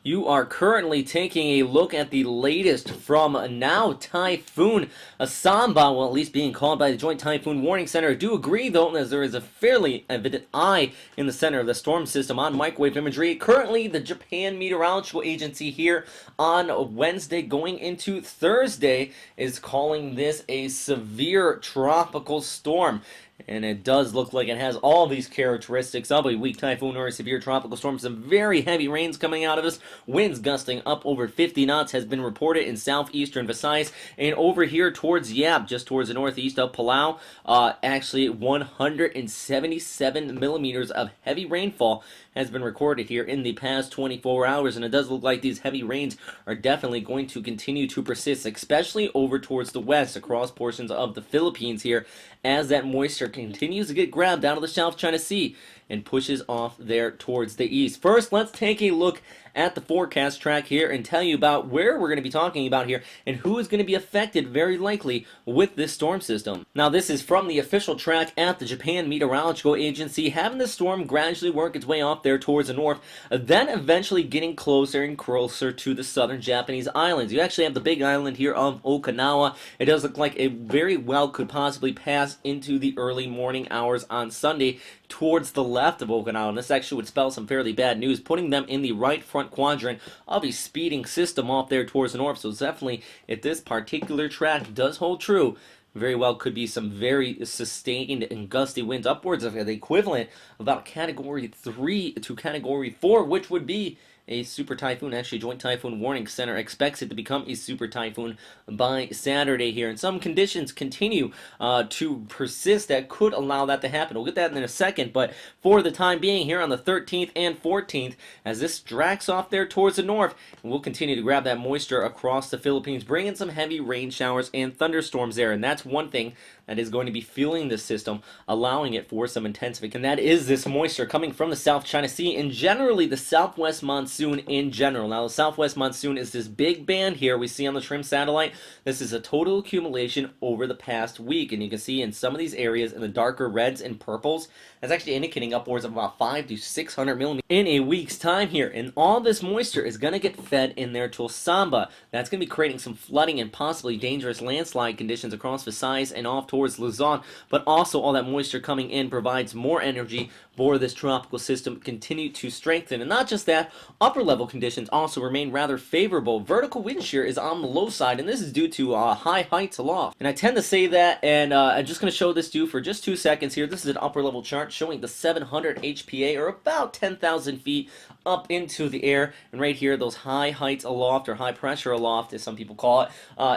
You are currently taking a look at the latest from now Typhoon Sanba, well, at least being called by the Joint Typhoon Warning Center. I do agree, though, as there is a fairly evident eye in the center of the storm system on microwave imagery. Currently, the Japan Meteorological Agency here on Wednesday going into Thursday is calling this a severe tropical storm. And it does look like it has all these characteristics of a weak typhoon or a severe tropical storm. Some very heavy rains coming out of this. Winds gusting up over 50 knots has been reported in southeastern Visayas. And over here towards Yap, just towards the northeast of Palau, actually 177 millimeters of heavy rainfall has been recorded here in the past 24 hours. And it does look like these heavy rains are definitely going to continue to persist, especially over towards the west, across portions of the Philippines here, as that moisture continues to get grabbed out of the South China Sea and pushes off there towards the east. First, let's take a look at the forecast track here and tell you about where we're going to be talking about here and who is going to be affected very likely with this storm system. Now, this is from the official track at the Japan Meteorological Agency, having the storm gradually work its way off there towards the north, then eventually getting closer and closer to the southern Japanese islands. You actually have the big island here of Okinawa. It does look like it very well could possibly pass into the early morning hours on Sunday towards the left of Okinawa, and this actually would spell some fairly bad news, putting them in the right front quadrant of a speeding system off there towards the north. So definitely, if this particular track does hold true, very well could be some very sustained and gusty winds, upwards of the equivalent of about Category 3 to Category 4, which would be a super typhoon. Actually, Joint Typhoon Warning Center expects it to become a super typhoon by Saturday here, and some conditions continue to persist that could allow that to happen. We'll get that in a second, but for the time being here on the 13th and 14th, as this drags off there towards the north, we'll continue to grab that moisture across the Philippines, bringing some heavy rain showers and thunderstorms there, and that's one thing that is going to be fueling this system, allowing it for some intensification, and that is this moisture coming from the South China Sea and generally the southwest monsoon in general. Now, the southwest monsoon is this big band here we see on the trim satellite. This is a total accumulation over the past week, and you can see in some of these areas in the darker reds and purples, that's actually indicating upwards of about 500 to 600 millimeters in a week's time here, and all this moisture is going to get fed in there to Sanba. That's going to be creating some flooding and possibly dangerous landslide conditions across Visayas and off towards Luzon, but also all that moisture coming in provides more energy for this tropical system continue to strengthen. And not just that, upper level conditions also remain rather favorable. Vertical wind shear is on the low side, and this is due to high heights aloft. And I tend to say that, and I'm just going to show this to you for just 2 seconds here. This is an upper level chart showing the 700 HPA, or about 10,000 feet up into the air, and right here those high heights aloft, or high pressure aloft as some people call it,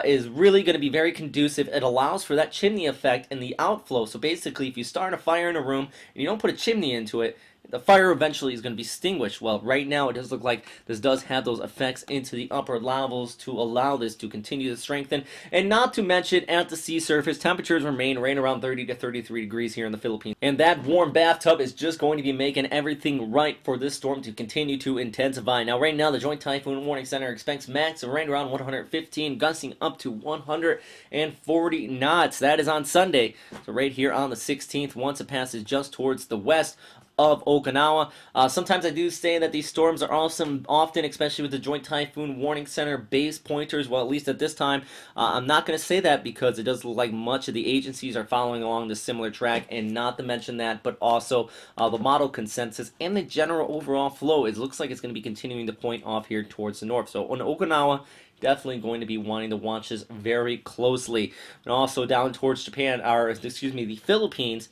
is really going to be very conducive. It allows for that chimney effect and the outflow. So basically, if you start a fire in a room and you don't put a chimney into it, the fire eventually is going to be extinguished. Well, right now it does look like this does have those effects into the upper levels to allow this to continue to strengthen. And not to mention, at the sea surface, temperatures remain right around 30 to 33 degrees here in the Philippines. And that warm bathtub is just going to be making everything right for this storm to continue to intensify. Now, right now, the Joint Typhoon Warning Center expects max of right around 115, gusting up to 140 knots. That is on Sunday. So right here on the 16th, once it passes just towards the west of Okinawa. Sometimes I do say that these storms are awesome, often, especially with the Joint Typhoon Warning Center base pointers. Well, at least at this time, I'm not going to say that because it does look like much of the agencies are following along this similar track, and not to mention that, but also the model consensus and the general overall flow. It looks like it's going to be continuing to point off here towards the north. So on Okinawa, definitely going to be wanting to watch this very closely. And also down towards Japan, or excuse me, the Philippines,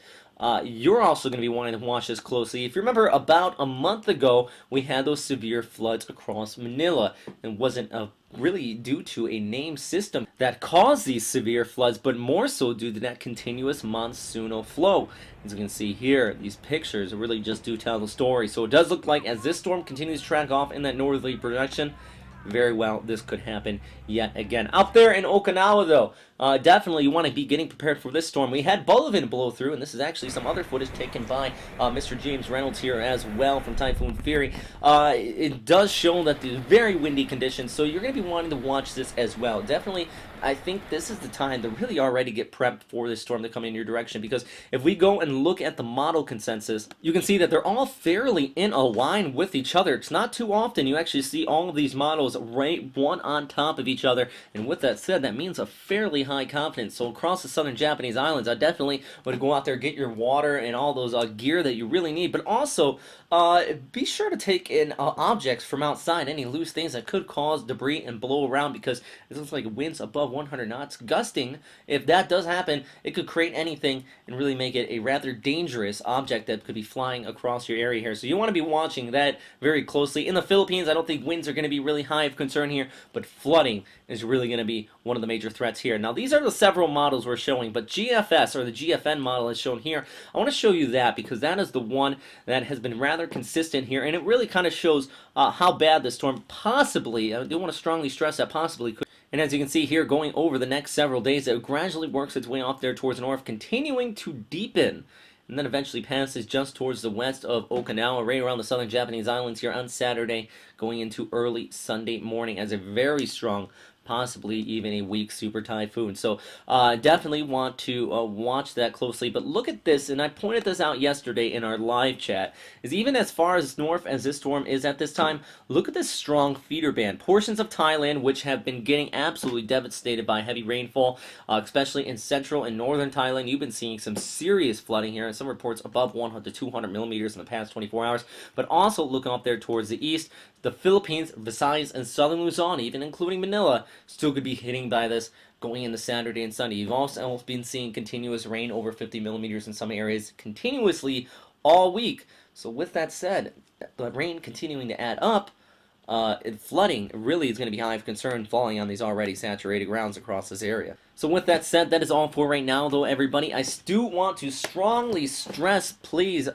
you're also going to be wanting to watch this closely. If you remember, about a month ago, we had those severe floods across Manila. It wasn't really due to a named system that caused these severe floods, but more so due to that continuous monsoonal flow. As you can see here, these pictures really just do tell the story. So it does look like as this storm continues to track off in that northerly direction, very well this could happen yet again. Out there in Okinawa, though, definitely you want to be getting prepared for this storm. We had Bolivian blow through, and this is actually some other footage taken by Mr. James Reynolds here as well from Typhoon Fury. It does show that there's very windy conditions, so you're going to be wanting to watch this as well. Definitely I think this is the time to really already get prepped for this storm to come in your direction, because if we go and look at the model consensus, you can see that they're all fairly in a line with each other. It's not too often you actually see all of these models right one on top of each other, and with that said, that means a fairly high confidence. So across the southern Japanese islands, I definitely would go out there, get your water and all those gear that you really need, but also be sure to take in objects from outside, any loose things that could cause debris and blow around, because it looks like winds above 100 knots gusting. If that does happen, it could create anything and really make it a rather dangerous object that could be flying across your area here. So you want to be watching that very closely. In the Philippines, I don't think winds are going to be really high of concern here, but flooding is really going to be one of the major threats here. Now, these are the several models we're showing, but GFS, or the GFN model, is shown here. I want to show you that because that is the one that has been rather consistent here, and it really kind of shows how bad this storm possibly, I do want to strongly stress that possibly could. And as you can see here, going over the next several days, it gradually works its way off there towards the north, continuing to deepen, and then eventually passes just towards the west of Okinawa, right around the southern Japanese islands here on Saturday, going into early Sunday morning as a very strong, possibly even a weak super typhoon. So definitely want to watch that closely. But look at this, and I pointed this out yesterday in our live chat, is even as far as north as this storm is at this time, look at this strong feeder band. Portions of Thailand, which have been getting absolutely devastated by heavy rainfall, especially in central and northern Thailand. You've been seeing some serious flooding here, and some reports above 100 to 200 millimeters in the past 24 hours. But also looking up there towards the east, the Philippines, Visayas, and southern Luzon, even including Manila, still could be hitting by this going into Saturday and Sunday. You've also been seeing continuous rain over 50 millimeters in some areas continuously all week. So with that said, the rain continuing to add up, and flooding really is going to be high of concern falling on these already saturated grounds across this area. So with that said, that is all for right now, though, everybody. I do want to strongly stress, please,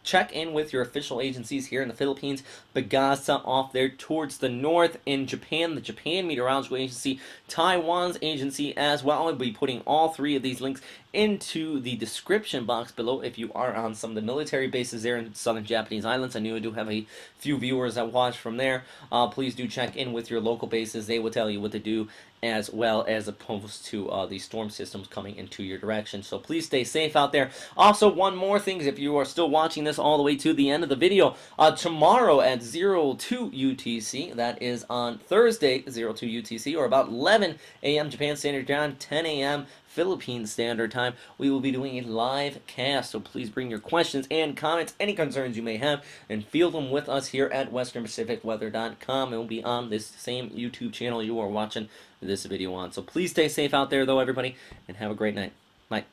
check in with your official agencies here in the Philippines. Pagasa off there towards the north. In Japan, the Japan Meteorological Agency, Taiwan's agency as well. I'll be putting all three of these links into the description box below if you are on some of the military bases there in southern Japanese islands. I knew I do have a few viewers that watch from there. Please do check in with your local bases. They will tell you what to do, as well as opposed to the storm systems coming into your direction. So please stay safe out there. Also, one more thing, if you are still watching this all the way to the end of the video, tomorrow at 02 UTC, that is on Thursday, 02 UTC, or about 11 a.m. Japan Standard Time, 10 a.m. Philippine Standard Time, we will be doing a live cast. So please bring your questions and comments, any concerns you may have, and field them with us here at westernpacificweather.com. It will be on this same YouTube channel you are watching this video on. So please stay safe out there, though, everybody, and have a great night. Bye.